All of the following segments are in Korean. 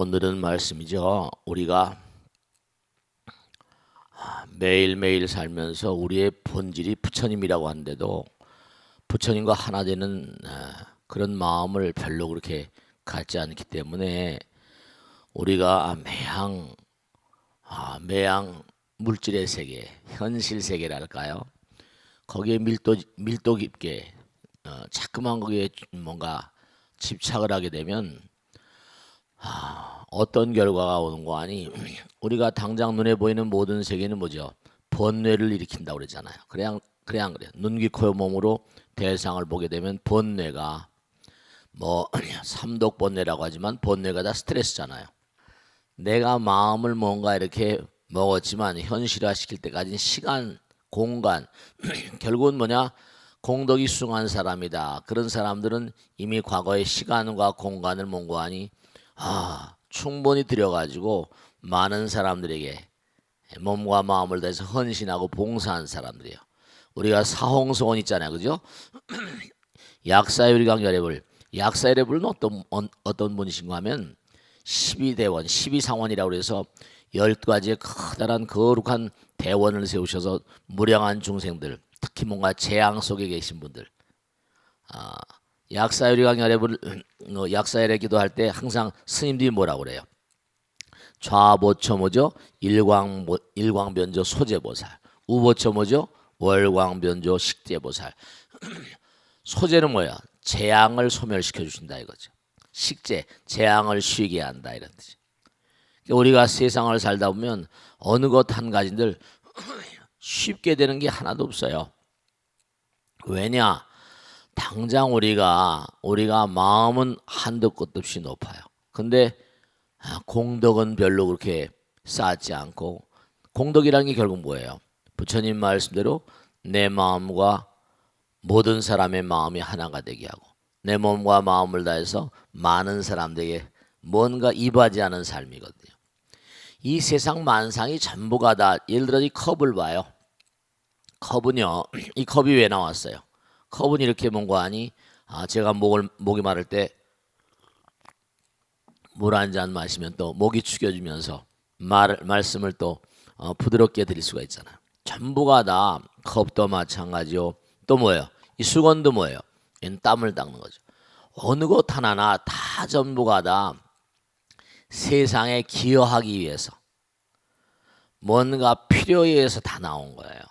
오늘은 말씀이죠. 우리가 매일매일 살면서 우리의 본질이 부처님이라고 하는데도 부처님과 하나 되는 그런 마음을 별로 그렇게 갖지 않기 때문에 우리가 매양 물질의 세계, 현실 세계랄까요? 거기에 밀도 깊게 자꾸만 거기에 뭔가 집착을 하게 되면 어떤 결과가 오는 거 아니? 우리가 당장 눈에 보이는 모든 세계는 뭐죠? 번뇌를 일으킨다고 그러잖아요. 그래 안 그래요? 눈, 귀, 코, 몸으로 대상을 보게 되면 번뇌가 삼독 번뇌라고 하지만 번뇌가 다 스트레스잖아요. 내가 마음을 뭔가 이렇게 먹었지만 현실화시킬 때까지는 시간, 공간 결국은 뭐냐? 공덕이 숭한 사람이다. 그런 사람들은 이미 과거의 시간과 공간을 몽고하니 충분히 들여가지고 많은 사람들에게 몸과 마음을 다해서 헌신하고 봉사한 사람들이에요. 우리가 사홍소원 있잖아요, 그죠? 약사유리강열애불, 약사유리불은 어떤 분이신가 하면 12대원, 12상원이라고 해서 12가지의 커다란 거룩한 대원을 세우셔서 무량한 중생들, 특히 뭔가 재앙 속에 계신 분들, 약사유리강열애불 약사열애 기도할 때 항상 스님들이 뭐라고 그래요? 좌보처 뭐죠? 일광변조 소제보살. 우보처 뭐죠? 월광변조 식제보살. 소제는 뭐야? 재앙을 소멸시켜 주신다 이거죠. 식제, 재앙을 쉬게 한다 이런 뜻이. 우리가 세상을 살다 보면 어느 것 한 가지들 쉽게 되는 게 하나도 없어요. 왜냐? 당장 우리가 마음은 한도 끝도 없이 높아요. 근데 공덕은 별로 그렇게 쌓지 않고, 공덕이라는 게 결국 뭐예요? 부처님 말씀대로 내 마음과 모든 사람의 마음이 하나가 되게 하고 내 몸과 마음을 다해서 많은 사람들에게 뭔가 이바지하는 삶이거든요. 이 세상 만상이 전부가 다, 예를 들어 이 컵을 봐요. 컵은요, 이 컵이 왜 나왔어요? 컵은 이렇게 뭔가 하니 제가 목이 마를 때 물 한 잔 마시면 또 목이 축여주면서 말씀을 또 부드럽게 드릴 수가 있잖아요. 전부가 다 컵도 마찬가지요. 또 뭐예요? 이 수건도 뭐예요? 얘는 땀을 닦는 거죠. 어느 것 하나나 다 전부가 다 세상에 기여하기 위해서 뭔가 필요에 의해서 다 나온 거예요.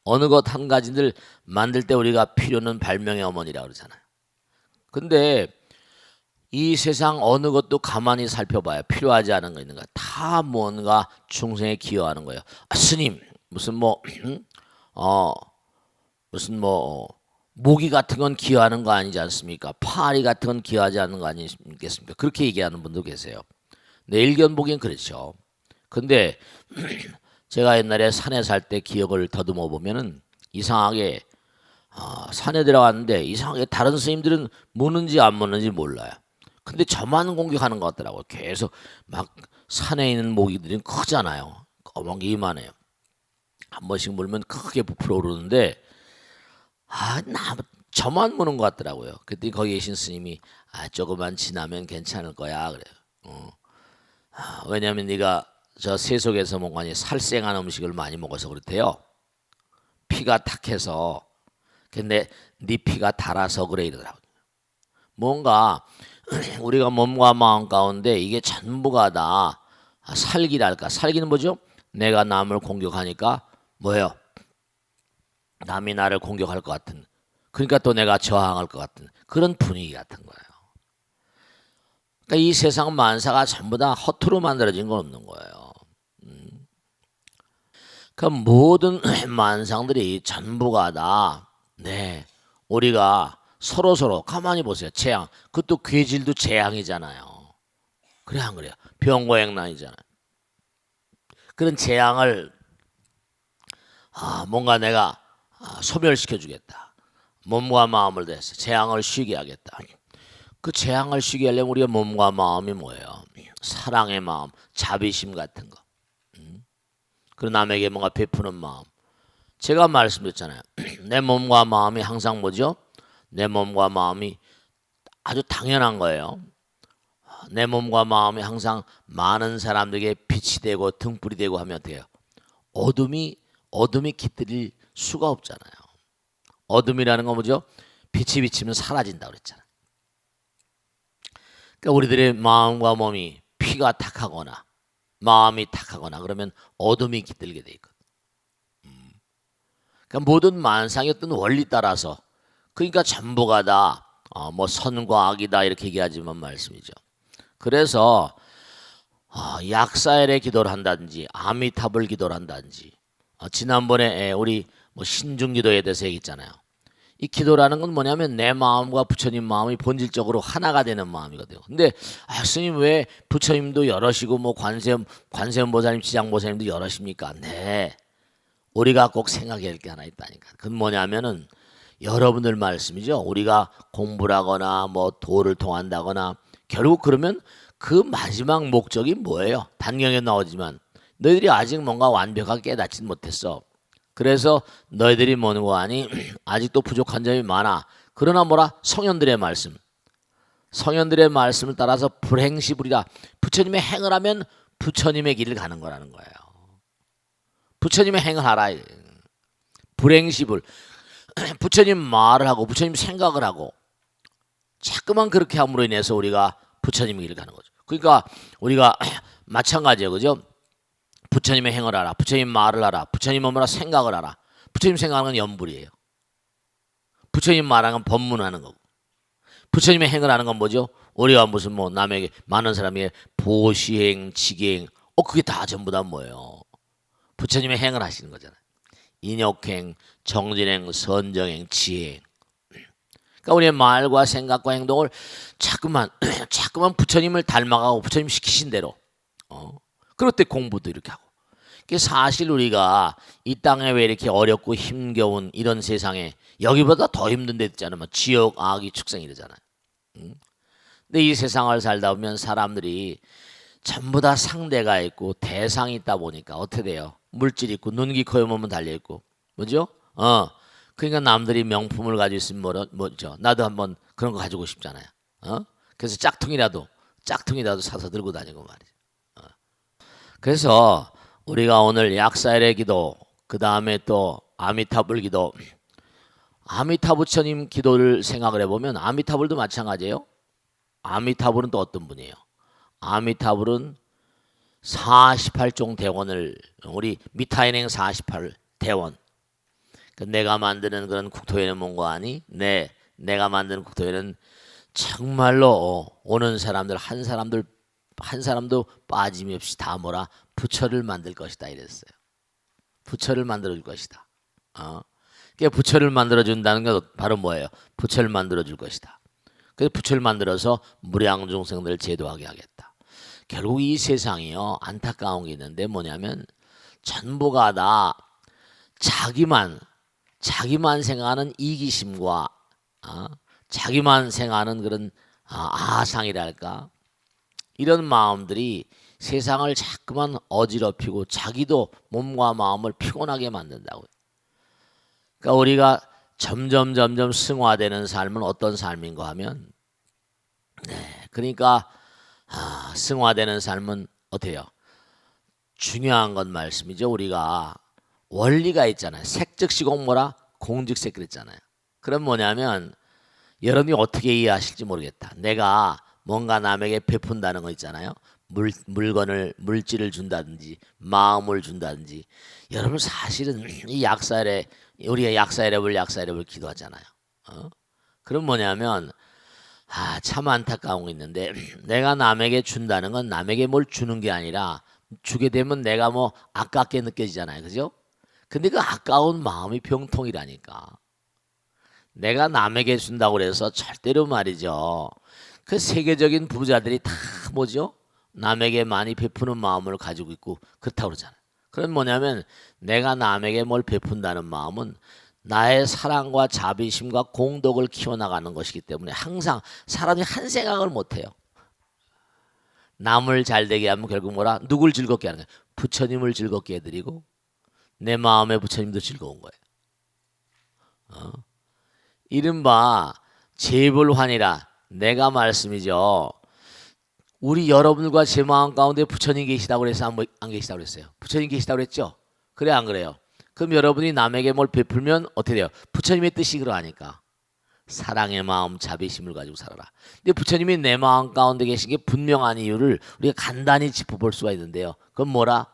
어느 것 한 가지를 만들 때 우리가 필요는 발명의 어머니라고 그러잖아요. 근데 이 세상 어느 것도 가만히 살펴봐야 필요하지 않은 거 있는가? 다 뭔가 충성에 기여하는 거예요. 스님 무슨 모기 같은 건 기여하는 거 아니지 않습니까? 파리 같은 건 기여하지 않는 거 아니겠습니까? 그렇게 얘기하는 분도 계세요. 네, 일견 보기엔 그렇죠. 근데 제가 옛날에 산에 살 때 기억을 더듬어 보면은 이상하게 산에 들어갔는데 이상하게 다른 스님들은 무는지 안 무는지 몰라요. 근데 저만 공격하는 것 같더라고요. 계속 막 산에 있는 모기들은 크잖아요. 검은 게 이만해요. 한 번씩 물면 크게 부풀어 오르는데 저만 무는 것 같더라고요. 그때 거기 계신 스님이 조금만 지나면 괜찮을 거야 그래요. 왜냐하면 네가 저 세속에서 뭔가 살생한 음식을 많이 먹어서 그렇대요. 피가 탁해서. 근데 네 피가 달아서 그래 이러더라고요. 뭔가 우리가 몸과 마음 가운데 이게 전부가 다 살기랄까. 살기는 뭐죠? 내가 남을 공격하니까 뭐예요? 남이 나를 공격할 것 같은, 그러니까 또 내가 저항할 것 같은 그런 분위기 같은 거예요. 그러니까 이 세상 만사가 전부 다 허투루 만들어진 건 없는 거예요. 그 모든 만상들이 전부가 다 우리가 서로 가만히 보세요. 재앙, 그것도 괴질도 재앙이잖아요. 그래 안 그래요? 병고행난이잖아요. 그런 재앙을 뭔가 내가 소멸시켜 주겠다. 몸과 마음을 대해서 재앙을 쉬게 하겠다. 그 재앙을 쉬게 하려면 우리가 몸과 마음이 뭐예요? 사랑의 마음, 자비심 같은 거. 그리고 남에게 뭔가 베푸는 마음. 제가 말씀드렸잖아요. 내 몸과 마음이 항상 뭐죠? 내 몸과 마음이 아주 당연한 거예요. 내 몸과 마음이 항상 많은 사람들에게 빛이 되고 등불이 되고 하면 돼요. 어둠이 깃들일 수가 없잖아요. 어둠이라는 건 뭐죠? 빛이 비치면 사라진다고 그랬잖아요. 그러니까 우리들의 마음과 몸이 피가 탁하거나 마음이 탁하거나 그러면 어둠이 깃들게 돼 있거든. 그러니까 모든 만상의 어떤 원리 따라서 그러니까 전부가 다 뭐 선과 악이다 이렇게 얘기하지만 말씀이죠. 그래서 약사엘의 기도를 한다든지 아미타불 기도를 한다든지 지난번에 우리 뭐 신중기도에 대해서 얘기했잖아요. 이 기도라는 건 뭐냐면 내 마음과 부처님 마음이 본질적으로 하나가 되는 마음이거든요. 근데 스님 왜 부처님도 여럿이고 뭐 관세음보살님, 지장보살님도 여럿입니까? 네, 우리가 꼭 생각해야 할 게 하나 있다니까. 그건 뭐냐면은 여러분들 말씀이죠. 우리가 공부를 하거나 뭐 도를 통한다거나 결국 그러면 그 마지막 목적이 뭐예요? 단경에 나오지만 너희들이 아직 뭔가 완벽하게 깨닫지 못했어. 그래서 너희들이 뭐는 거 아니? 아직도 부족한 점이 많아. 그러나 뭐라? 성현들의 말씀을 따라서 불행시불이라. 부처님의 행을 하면 부처님의 길을 가는 거라는 거예요. 부처님의 행을 하라. 불행시불. 부처님 말을 하고 부처님 생각을 하고 자꾸만 그렇게 함으로 인해서 우리가 부처님의 길을 가는 거죠. 그러니까 우리가 마찬가지예요. 그죠? 부처님의 행을 알아. 부처님 말을 알아. 부처님 뭐라 생각을 알아. 부처님 생각하는 건 연불이에요. 부처님 말하는 건 법문하는 거고. 부처님의 행을 하는 건 뭐죠? 우리가 무슨 뭐 남에게 많은 사람이 보시행, 지행, 그게 다 전부 다 뭐예요? 부처님의 행을 하시는 거잖아요. 인욕행, 정진행, 선정행, 지행. 그러니까 우리의 말과 생각과 행동을 자꾸만 부처님을 닮아가고 부처님 시키신 대로. 그럴 때 공부도 이렇게 하고. 사실 우리가 이 땅에 왜 이렇게 어렵고 힘겨운 이런 세상에 여기보다 더 힘든 데 있잖아요. 뭐 지옥, 악이 축생이 되잖아요. 근데 이 세상을 살다 보면 사람들이 전부 다 상대가 있고 대상이 있다 보니까 어떻게 돼요? 물질 있고 눈기 코에 몸은 달려 있고 뭐죠? 그러니까 남들이 명품을 가지고 있으면 뭐죠? 나도 한번 그런 거 가지고 싶잖아요. 그래서 짝퉁이라도 사서 들고 다니고 말이죠. 그래서 우리가 오늘 약사엘의 기도, 그 다음에 또 아미타불 기도, 아미타부처님 기도를 생각을 해보면 아미타불도 마찬가지예요. 아미타불은 또 어떤 분이에요? 아미타불은 48종 대원을 우리 미타인행 48 대원. 내가 만드는 그런 국토에는 뭔가 아니? 내가 만드는 국토에는 정말로 오는 사람들 한 사람도 빠짐없이 다 뭐라 부처를 만들 것이다 이랬어요. 부처를 만들어 줄 것이다. 그러니까 부처를 만들어 준다는 건 바로 뭐예요? 부처를 만들어 줄 것이다. 그래서 부처를 만들어서 무량 중생들을 제도하게 하겠다. 결국 이 세상이요 안타까운 게 있는데 뭐냐면 전부가 다 자기만 생각하는 이기심과 자기만 생각하는 그런 아상이랄까 이런 마음들이 세상을 자꾸만 어지럽히고 자기도 몸과 마음을 피곤하게 만든다고요. 그러니까 우리가 점점 승화되는 삶은 어떤 삶인가 하면 그러니까 승화되는 삶은 어때요? 중요한 건 말씀이죠. 우리가 원리가 있잖아요. 색즉시공 뭐라? 공즉색 그랬잖아요. 그럼 뭐냐면 여러분이 어떻게 이해하실지 모르겠다. 내가 뭔가 남에게 베푼다는 거 있잖아요. 물질을 준다든지 마음을 준다든지 여러분 사실은 이 우리가 약사엘을 기도하잖아요. 그럼 뭐냐면 참 안타까운 거 있는데 내가 남에게 준다는 건 남에게 뭘 주는 게 아니라 주게 되면 내가 뭐 아깝게 느껴지잖아요. 그죠? 근데 그 아까운 마음이 병통이라니까. 내가 남에게 준다고 그래서 절대로 말이죠. 그 세계적인 부자들이 다 뭐죠? 남에게 많이 베푸는 마음을 가지고 있고 그렇다고 그러잖아요. 그건 뭐냐면 내가 남에게 뭘 베푼다는 마음은 나의 사랑과 자비심과 공덕을 키워나가는 것이기 때문에 항상 사람이 한 생각을 못해요. 남을 잘되게 하면 결국 뭐라? 누굴 즐겁게 하는 거예요? 부처님을 즐겁게 해드리고 내 마음의 부처님도 즐거운 거예요. 이른바 재불환이라 내가 말씀이죠. 우리 여러분들과 제 마음 가운데 부처님 계시다고 그래서 안 계시다고 그랬어요? 부처님 계시다고 그랬죠? 그래 안 그래요? 그럼 여러분이 남에게 뭘 베풀면 어떻게 돼요? 부처님의 뜻이 그러하니까 사랑의 마음 자비심을 가지고 살아라. 근데 부처님이 내 마음 가운데 계신 게 분명한 이유를 우리가 간단히 짚어볼 수가 있는데요. 그건 뭐라?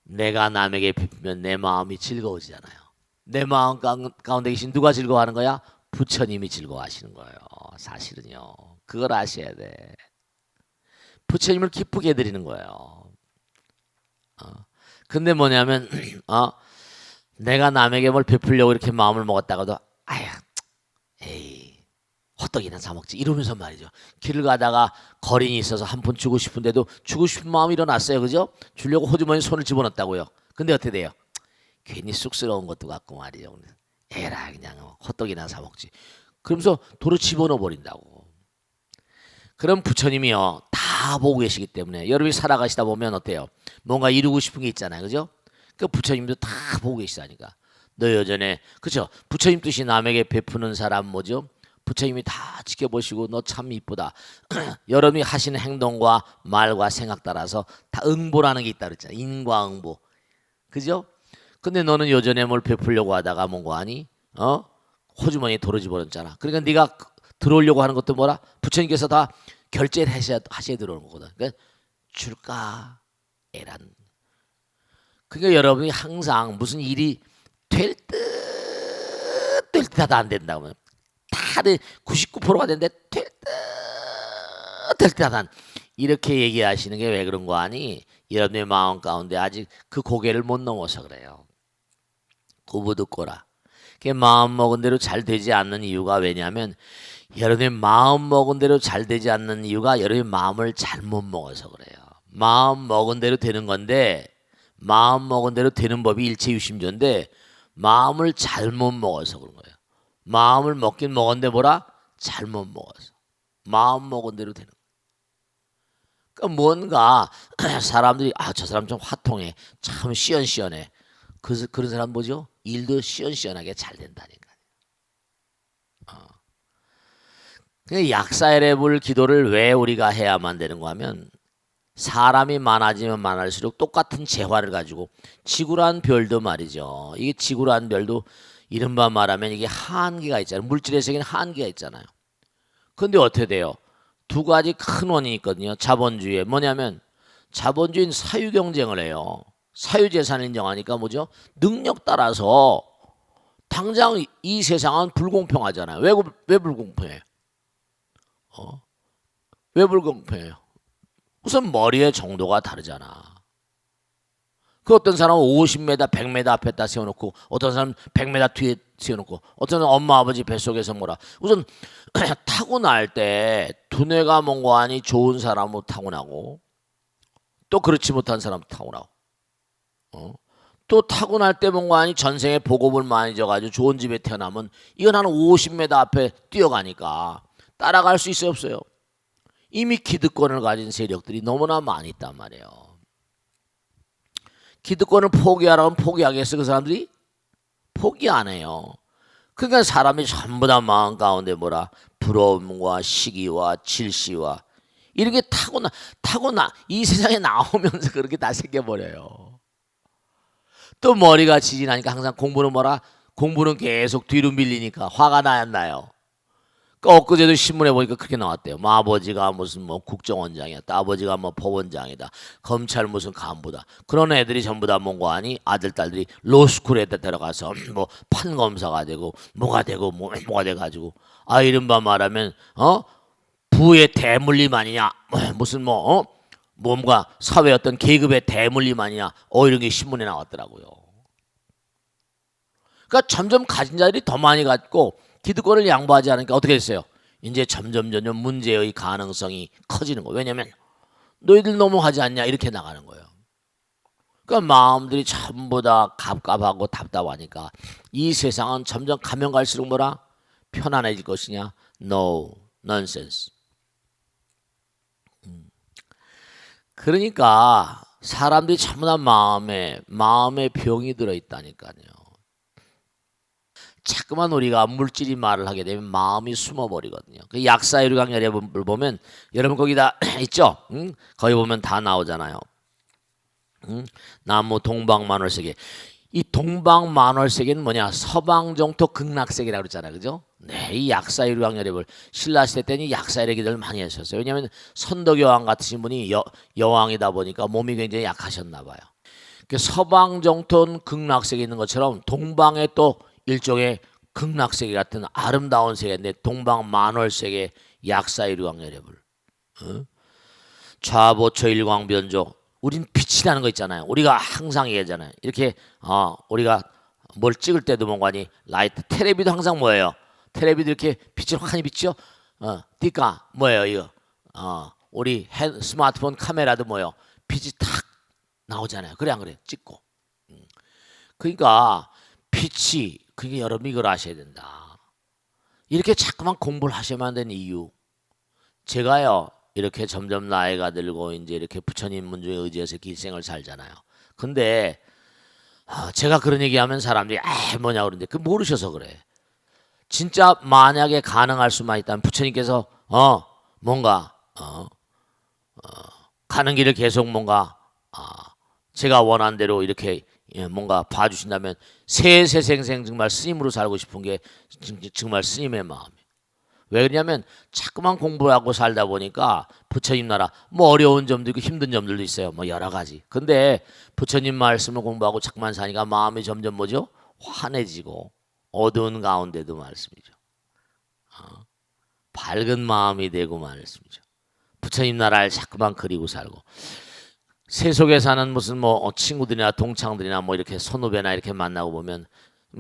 내가 남에게 베풀면 내 마음이 즐거워지잖아요. 내 마음 가운데 계신 누가 즐거워하는 거야? 부처님이 즐거워하시는 거예요. 사실은요. 그걸 아셔야 돼. 부처님을 기쁘게 해드리는 거예요. 근데 뭐냐면 내가 남에게 뭘 베풀려고 이렇게 마음을 먹었다가도 아휴 에이 헛떡이나 사 먹지 이러면서 말이죠. 길을 가다가 거린이 있어서 한 푼 주고 싶은데도 주고 싶은 마음이 일어났어요. 그죠? 주려고 호주머니에 손을 집어넣었다고요. 근데 어떻게 돼요? 괜히 쑥스러운 것도 같고 말이죠. 에라 그냥 헛떡이나 사 먹지. 그러면서 도로 집어넣어 버린다고. 그럼 부처님이요 다 보고 계시기 때문에 여러분이 살아가시다 보면 어때요? 뭔가 이루고 싶은 게 있잖아요. 그죠? 그 부처님도 다 보고 계시다니까. 너 예전에 그죠? 부처님 뜻이 남에게 베푸는 사람 뭐죠? 부처님이 다 지켜보시고 너 참 이쁘다. 여러분이 하시는 행동과 말과 생각 따라서 다 응보라는 게 있다 그랬잖아요. 인과응보. 그죠? 근데 너는 예전에 뭘 베풀려고 하다가 뭔가 하니? 호주머니에 도로 집어넣었잖아. 그러니까 네가 들어오려고 하는 것도 뭐라? 부처님께서 다 결제를 하셔야 들어오는 거거든. 그러니까 줄까? 에란. 그러니까 여러분이 항상 무슨 일이 될 듯, 될 듯하다 안 된다고 하면 다들 99%가 되는데 될 듯, 될 듯하다 이렇게 얘기하시는 게 왜 그런 거 아니? 여러분의 마음 가운데 아직 그 고개를 못 넘어서 그래요. 구부 듣거라. 그게 마음 먹은 대로 잘 되지 않는 이유가 왜냐하면 여러분의 마음 먹은 대로 잘 되지 않는 이유가 여러분의 마음을 잘못 먹어서 그래요. 마음 먹은 대로 되는 건데 마음 먹은 대로 되는 법이 일체유심조인데 마음을 잘못 먹어서 그런 거예요. 마음을 먹긴 먹었는데 뭐라? 잘못 먹어서. 마음 먹은 대로 되는 거예요. 그러니까 뭔가 사람들이 저 사람 좀 화통해. 참 시원시원해. 그런 사람 뭐죠? 일도 시원시원하게 잘 된다니까요. 약사엘레불 기도를 왜 우리가 해야만 되는 거 하면 사람이 많아지면 많을수록 똑같은 재화를 가지고 지구란 별도 말이죠. 이게 지구란 별도 이른바 말하면 이게 한계가 있잖아요. 물질의 세계는 한계가 있잖아요. 근데 어떻게 돼요? 두 가지 큰 원인이 있거든요. 자본주의에 뭐냐면 자본주의는 사유 경쟁을 해요. 사유 재산을 인정하니까 뭐죠? 능력 따라서 당장 이 세상은 불공평하잖아요. 왜 불공평해요? 왜 불공평해요? 우선 머리의 정도가 다르잖아. 그 어떤 사람은 50m, 100m 앞에다 세워놓고 어떤 사람은 100m 뒤에 세워놓고 어떤 사람은 엄마 아버지 뱃속에서 뭐라. 우선 타고날 때 두뇌가 뭔가 하니 좋은 사람은 타고나고 또 그렇지 못한 사람은 타고나고 또 타고날 때 뭔가 하니 전생에 복업을 많이 져가지고 좋은 집에 태어나면 이건 한 50m 앞에 뛰어가니까 따라갈 수 있어요 없어요? 이미 기득권을 가진 세력들이 너무나 많이 있단 말이에요. 기득권을 포기하라면 포기하겠어? 그 사람들이? 포기 안 해요. 그러니까 사람이 전부 다 마음 가운데 뭐라 부러움과 시기와 질시와 이렇게 타고나 이 세상에 나오면서 그렇게 다 생겨버려요. 또 머리가 지지나니까 항상 공부는 뭐라? 공부는 계속 뒤로 밀리니까 화가 나야 안 나요? 엊그제도 신문에 보니까 그렇게 나왔대요. 아버지가 무슨 뭐 국정원장이었다. 아버지가 뭐 법원장이다. 검찰 무슨 간부다. 그런 애들이 전부 다 뭔가 하니 아들, 딸들이 로스쿨에 들어가서 뭐 판검사가 되고 뭐가 되고 뭐가 돼가지고 이른바 말하면 부의 대물림 아니냐. 무슨 뭔가 사회 어떤 계급의 대물림 아니냐. 이런 게 신문에 나왔더라고요. 그러니까 점점 가진 자들이 더 많이 갖고 기득권을 양보하지 않으니까 어떻게 됐어요? 이제 점점 문제의 가능성이 커지는 거예요. 왜냐하면 너희들 너무하지 않냐 이렇게 나가는 거예요. 그러니까 마음들이 전부 다 갑갑하고 답답하니까 이 세상은 점점 가면 갈수록 뭐라? 편안해질 것이냐? No, nonsense. 그러니까 사람들이 전부 다 마음에 병이 들어있다니까요. 자꾸만 우리가 물질이 말을 하게 되면 마음이 숨어버리거든요. 그 약사유리강 여러분을 보면 여러분 거기다 있죠? 거기 보면 다 나오잖아요. 나무 동방만월세계. 이 동방만월세계는 뭐냐? 서방정토 극락세계라고 그랬잖아요. 그죠? 네, 이 약사유리강 여러분 신라시대 때는 약사의 기도를 많이 하셨어요. 왜냐하면 선덕여왕 같으신 분이 여왕이다 보니까 몸이 굉장히 약하셨나 봐요. 그 서방정토는 극락세계 있는 것처럼 동방에 또 일종의 극락세계 같은 아름다운 세계인데 동방만월세계 약사유리광열애불 좌보초 일광변조. 우린 빛이라는 거 있잖아요. 우리가 항상 얘기하잖아요. 이렇게 우리가 뭘 찍을 때도 뭔가니 라이트 텔레비도 항상 뭐예요? 텔레비도 이렇게 빛을 환히 비치죠. 띠까 뭐예요 이거? 우리 스마트폰 카메라도 뭐예요? 빛이 탁 나오잖아요. 그래 안 그래? 찍고. 그러니까 빛이 그게 여러분 이걸 아셔야 된다. 이렇게 자꾸만 공부를 하셔야만 되는 이유. 제가요 이렇게 점점 나이가 들고 이제 이렇게 부처님 문중에 의지해서 길생을 살잖아요. 근데 제가 그런 얘기하면 사람들이 뭐냐 그러는데 그 모르셔서 그래. 진짜 만약에 가능할 수만 있다면 부처님께서 뭔가 가는 길을 계속 뭔가 제가 원한 대로 이렇게 뭔가 봐주신다면 세세생생 정말 스님으로 살고 싶은 게 정말 스님의 마음이에요. 왜 그러냐면 자꾸만 공부하고 살다 보니까 부처님 나라 뭐 어려운 점도 있고 힘든 점들도 있어요. 뭐 여러 가지. 근데 부처님 말씀을 공부하고 자꾸만 사니까 마음이 점점 뭐죠? 환해지고 어두운 가운데도 말씀이죠. 밝은 마음이 되고 말씀이죠. 부처님 나라를 자꾸만 그리고 살고 세속에 사는 무슨 뭐 친구들이나 동창들이나 뭐 이렇게 선후배나 이렇게 만나고 보면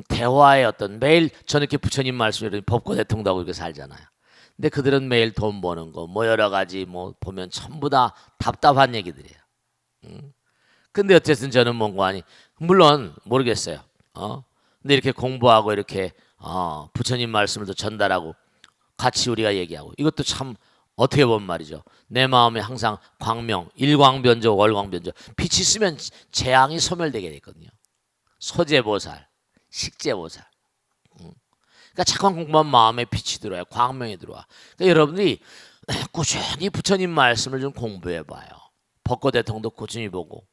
대화의 어떤 매일 저는 이렇게 부처님 말씀을 법고 대통도 하고 이렇게 살잖아요. 근데 그들은 매일 돈 버는 거 뭐 여러 가지 뭐 보면 전부 다 답답한 얘기들이에요. 근데 어쨌든 저는 뭔가 아니 물론 모르겠어요. 근데 이렇게 공부하고 이렇게 부처님 말씀을 또 전달하고 같이 우리가 얘기하고 이것도 참 어떻게 보면 말이죠. 내 마음에 항상 광명, 일광변조, 월광변조 빛이 있으면 재앙이 소멸되게 되거든요. 소제보살, 식제보살. 그러니까 자꾸만 공부하면 마음에 빛이 들어와요. 광명이 들어와. 그러니까 여러분들이 꾸준히 부처님 말씀을 좀 공부해봐요. 법고대통도 꾸준히 보고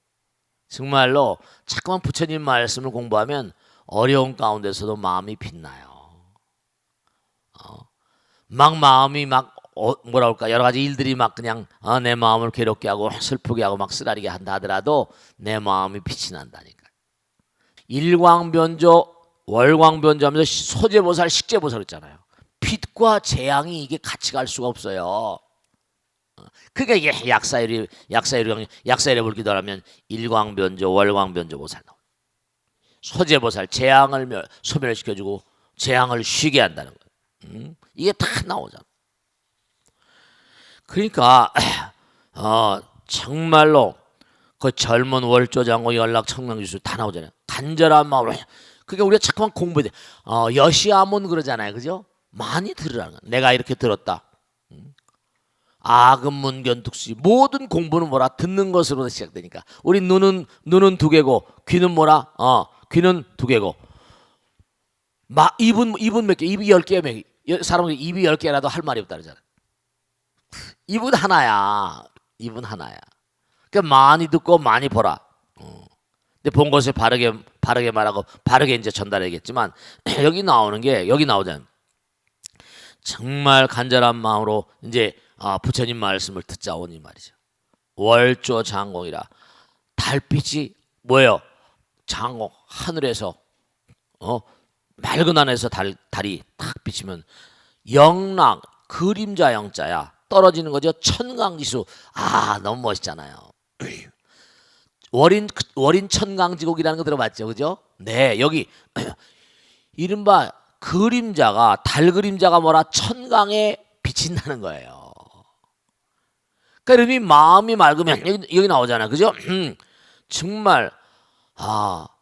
정말로 자꾸만 부처님 말씀을 공부하면 어려운 가운데서도 마음이 빛나요. 막 마음이 막 뭐라 할까 여러 가지 일들이 막 그냥 내 마음을 괴롭게 하고 슬프게 하고 막 쓰라리게 한다 하더라도 내 마음이 빛이 난다니까. 일광변조 월광변조 하면서 소제보살 식제보살 있잖아요. 빛과 재앙이 이게 같이 갈 수가 없어요. 그러니까 이게 약사유리 불기도 하면 일광변조 월광변조 보살 나와요. 소제보살 재앙을 소멸시켜주고 재앙을 쉬게 한다는 거예요. 이게 다 나오잖아. 그러니까 정말로 그 젊은 월조장고 연락 청명지수 다 나오잖아요. 간절한 마음으로. 그러니까 우리가 자꾸만 공부해야 돼. 여시아문 그러잖아요. 그죠? 많이 들으라는 거야. 내가 이렇게 들었다. 아금문견특시 모든 공부는 뭐라 듣는 것으로 시작되니까 우리 눈은 두 개고 귀는 뭐라 귀는 두 개고 입은 몇 개? 입이 10개 몇 개? 사람들이 입이 10개라도 할 말이 없다 그러잖아. 입은 하나야. 입은 하나야. 그러니까 많이 듣고 많이 보라. 근데 본 것을 바르게 말하고 바르게 이제 전달해야겠지만 여기 나오잖아요. 정말 간절한 마음으로 이제 부처님 말씀을 듣자오니 말이죠. 월조 장공이라 달빛이 뭐예요? 장공 하늘에서 맑은 하늘에서 달이 탁 비치면 영락 그림자 영자야 떨어지는 거죠. 천강지수 너무 멋있잖아요. 월인 천강지국이라는 거 들어봤죠, 그죠? 네, 여기 이른바 그림자가 달 그림자가 뭐라 천강에 비친다는 거예요. 그러니까 이미 마음이 맑으면 여기 나오잖아요, 그죠? 정말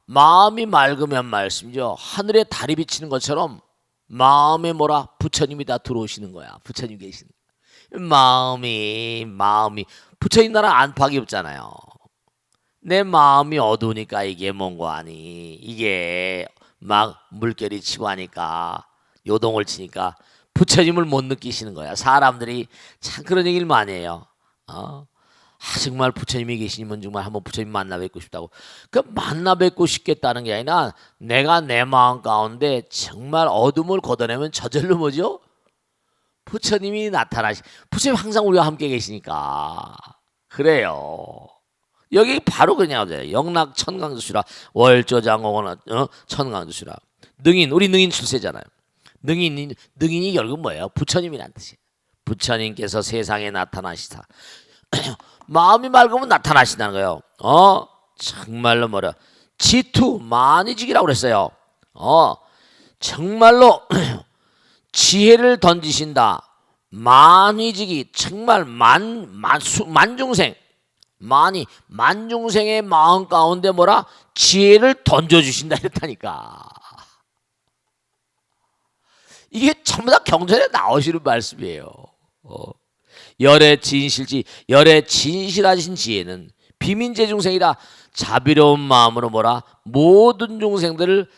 마음이 맑으면 말씀이죠. 하늘에 달이 비치는 것처럼 마음에 뭐라 부처님이 다 들어오시는 거야. 부처님 계시는 마음이 부처님 나라 안팎이 없잖아요. 내 마음이 어두우니까 이게 뭔고 아니 이게 막 물결이 치고 하니까 요동을 치니까 부처님을 못 느끼시는 거야. 사람들이 참 그런 얘기를 많이 해요. 정말 부처님이 계시면 정말 한번 부처님 만나 뵙고 싶다고. 그 만나 뵙고 싶겠다는 게 아니라 내가 내 마음 가운데 정말 어둠을 걷어내면 저절로 뭐죠? 부처님이 부처님 항상 우리와 함께 계시니까 그래요. 여기 바로 그냥 영락 천강주시라 월조장공원 천강주시라 능인 우리 능인 출세잖아요. 능인이 결국 뭐예요? 부처님이란 뜻이에요. 부처님께서 세상에 나타나시다. 마음이 맑으면 나타나신다는 거예요. 정말로 뭐라 지투 만이직이라고 그랬어요. 정말로 지혜를 던지신다. 만위직이 정말 만중생 만중생의 마음 가운데 뭐라 지혜를 던져주신다 이랬다니까. 이게 전부 다 경전에 나오시는 말씀이에요. 열의 진실하신 지혜는 비민제 중생이라 자비로운 마음으로 뭐라 모든 중생들을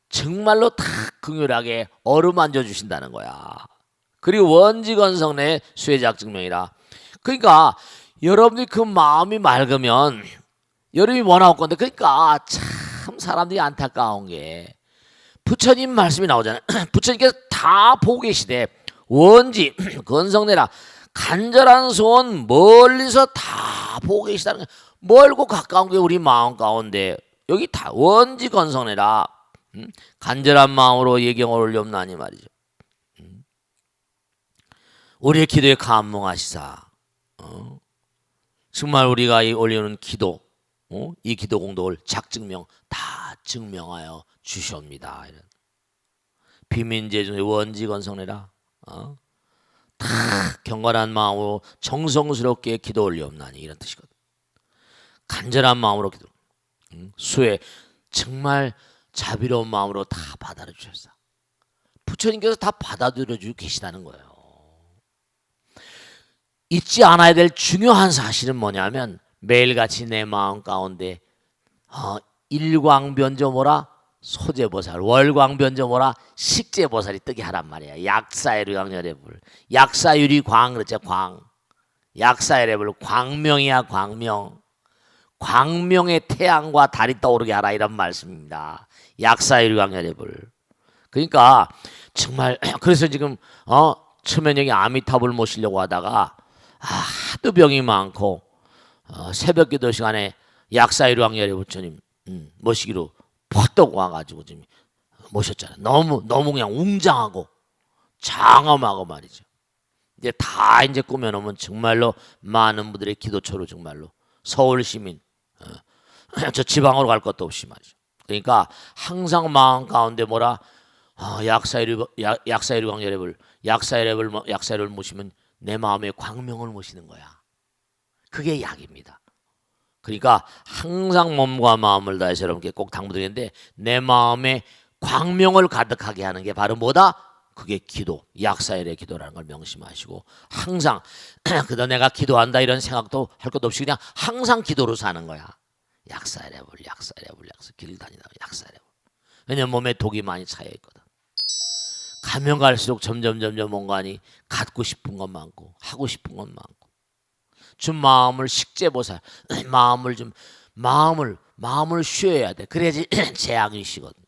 정말로 다 긍휼하게 어루만져 주신다는 거야. 그리고 원지건성내 수혜작 증명이라. 그러니까 여러분들이 그 마음이 맑으면 여러분이 원하고 건데 그러니까 참 사람들이 안타까운 게 부처님 말씀이 나오잖아요. 부처님께서 다 보고 계시되 원지 건성내라 간절한 소원 멀리서 다 보고 계시다는 거예요. 멀고 가까운 게 우리 마음 가운데 여기 다 원지 건성내라 간절한 마음으로 예경을 올려옵나니 말이죠. 우리의 기도에 감몽하시사 정말 우리가 올리는 기도 이 기도 공덕을 작증명 다 증명하여 주시옵니다. 이런 비민제 중에 원지 건성내라 다 경건한 마음으로 정성스럽게 기도 올리옵나니 이런 뜻이거든. 간절한 마음으로 기도 수혜 정말 자비로운 마음으로 다 받아들여 주셨어. 부처님께서 다 받아들여 주고 계시다는 거예요. 잊지 않아야 될 중요한 사실은 뭐냐면 매일같이 내 마음 가운데 일광변조모라 소제보살 월광변조모라 식제보살이 뜨게 하란 말이야. 약사유리광열애불 약사유리광 그렇죠. 광 약사열애불 광명이야. 광명의 태양과 달이 떠오르게 하라 이런 말씀입니다. 약사유리광열애불. 그러니까 정말 그래서 지금 처음에 여기 아미타불 모시려고 하다가 하도 병이 많고 새벽 기도 시간에 약사유리광열애 부처님 모시기로 퍽떡 와가지고 지금 모셨잖아요. 너무 그냥 웅장하고 장엄하고 말이죠. 이제 다 이제 꾸며놓으면 정말로 많은 분들의 기도처로 정말로 서울 시민 저 지방으로 갈 것도 없이 말이죠. 그러니까 항상 마음 가운데 뭐라 약사유리광열애불 약사유리를 모시면 내 마음의 광명을 모시는 거야. 그게 약입니다. 그러니까 항상 몸과 마음을 다해서 여러분께 꼭 당부드리는데 내 마음에 광명을 가득하게 하는 게 바로 뭐다? 그게 기도, 약사열의 기도라는 걸 명심하시고 항상 그다 내가 기도한다 이런 생각도 할 것도 없이 그냥 항상 기도로 사는 거야. 약사열애불 길 다니다 약사열애불. 왜냐면 몸에 독이 많이 차여 있거든. 가면 갈수록 점점 뭔가니 갖고 싶은 것 많고 하고 싶은 것 많고 좀 마음을 식제보살 마음을 쉬어야 돼. 그래야지 재앙이 쉬거든.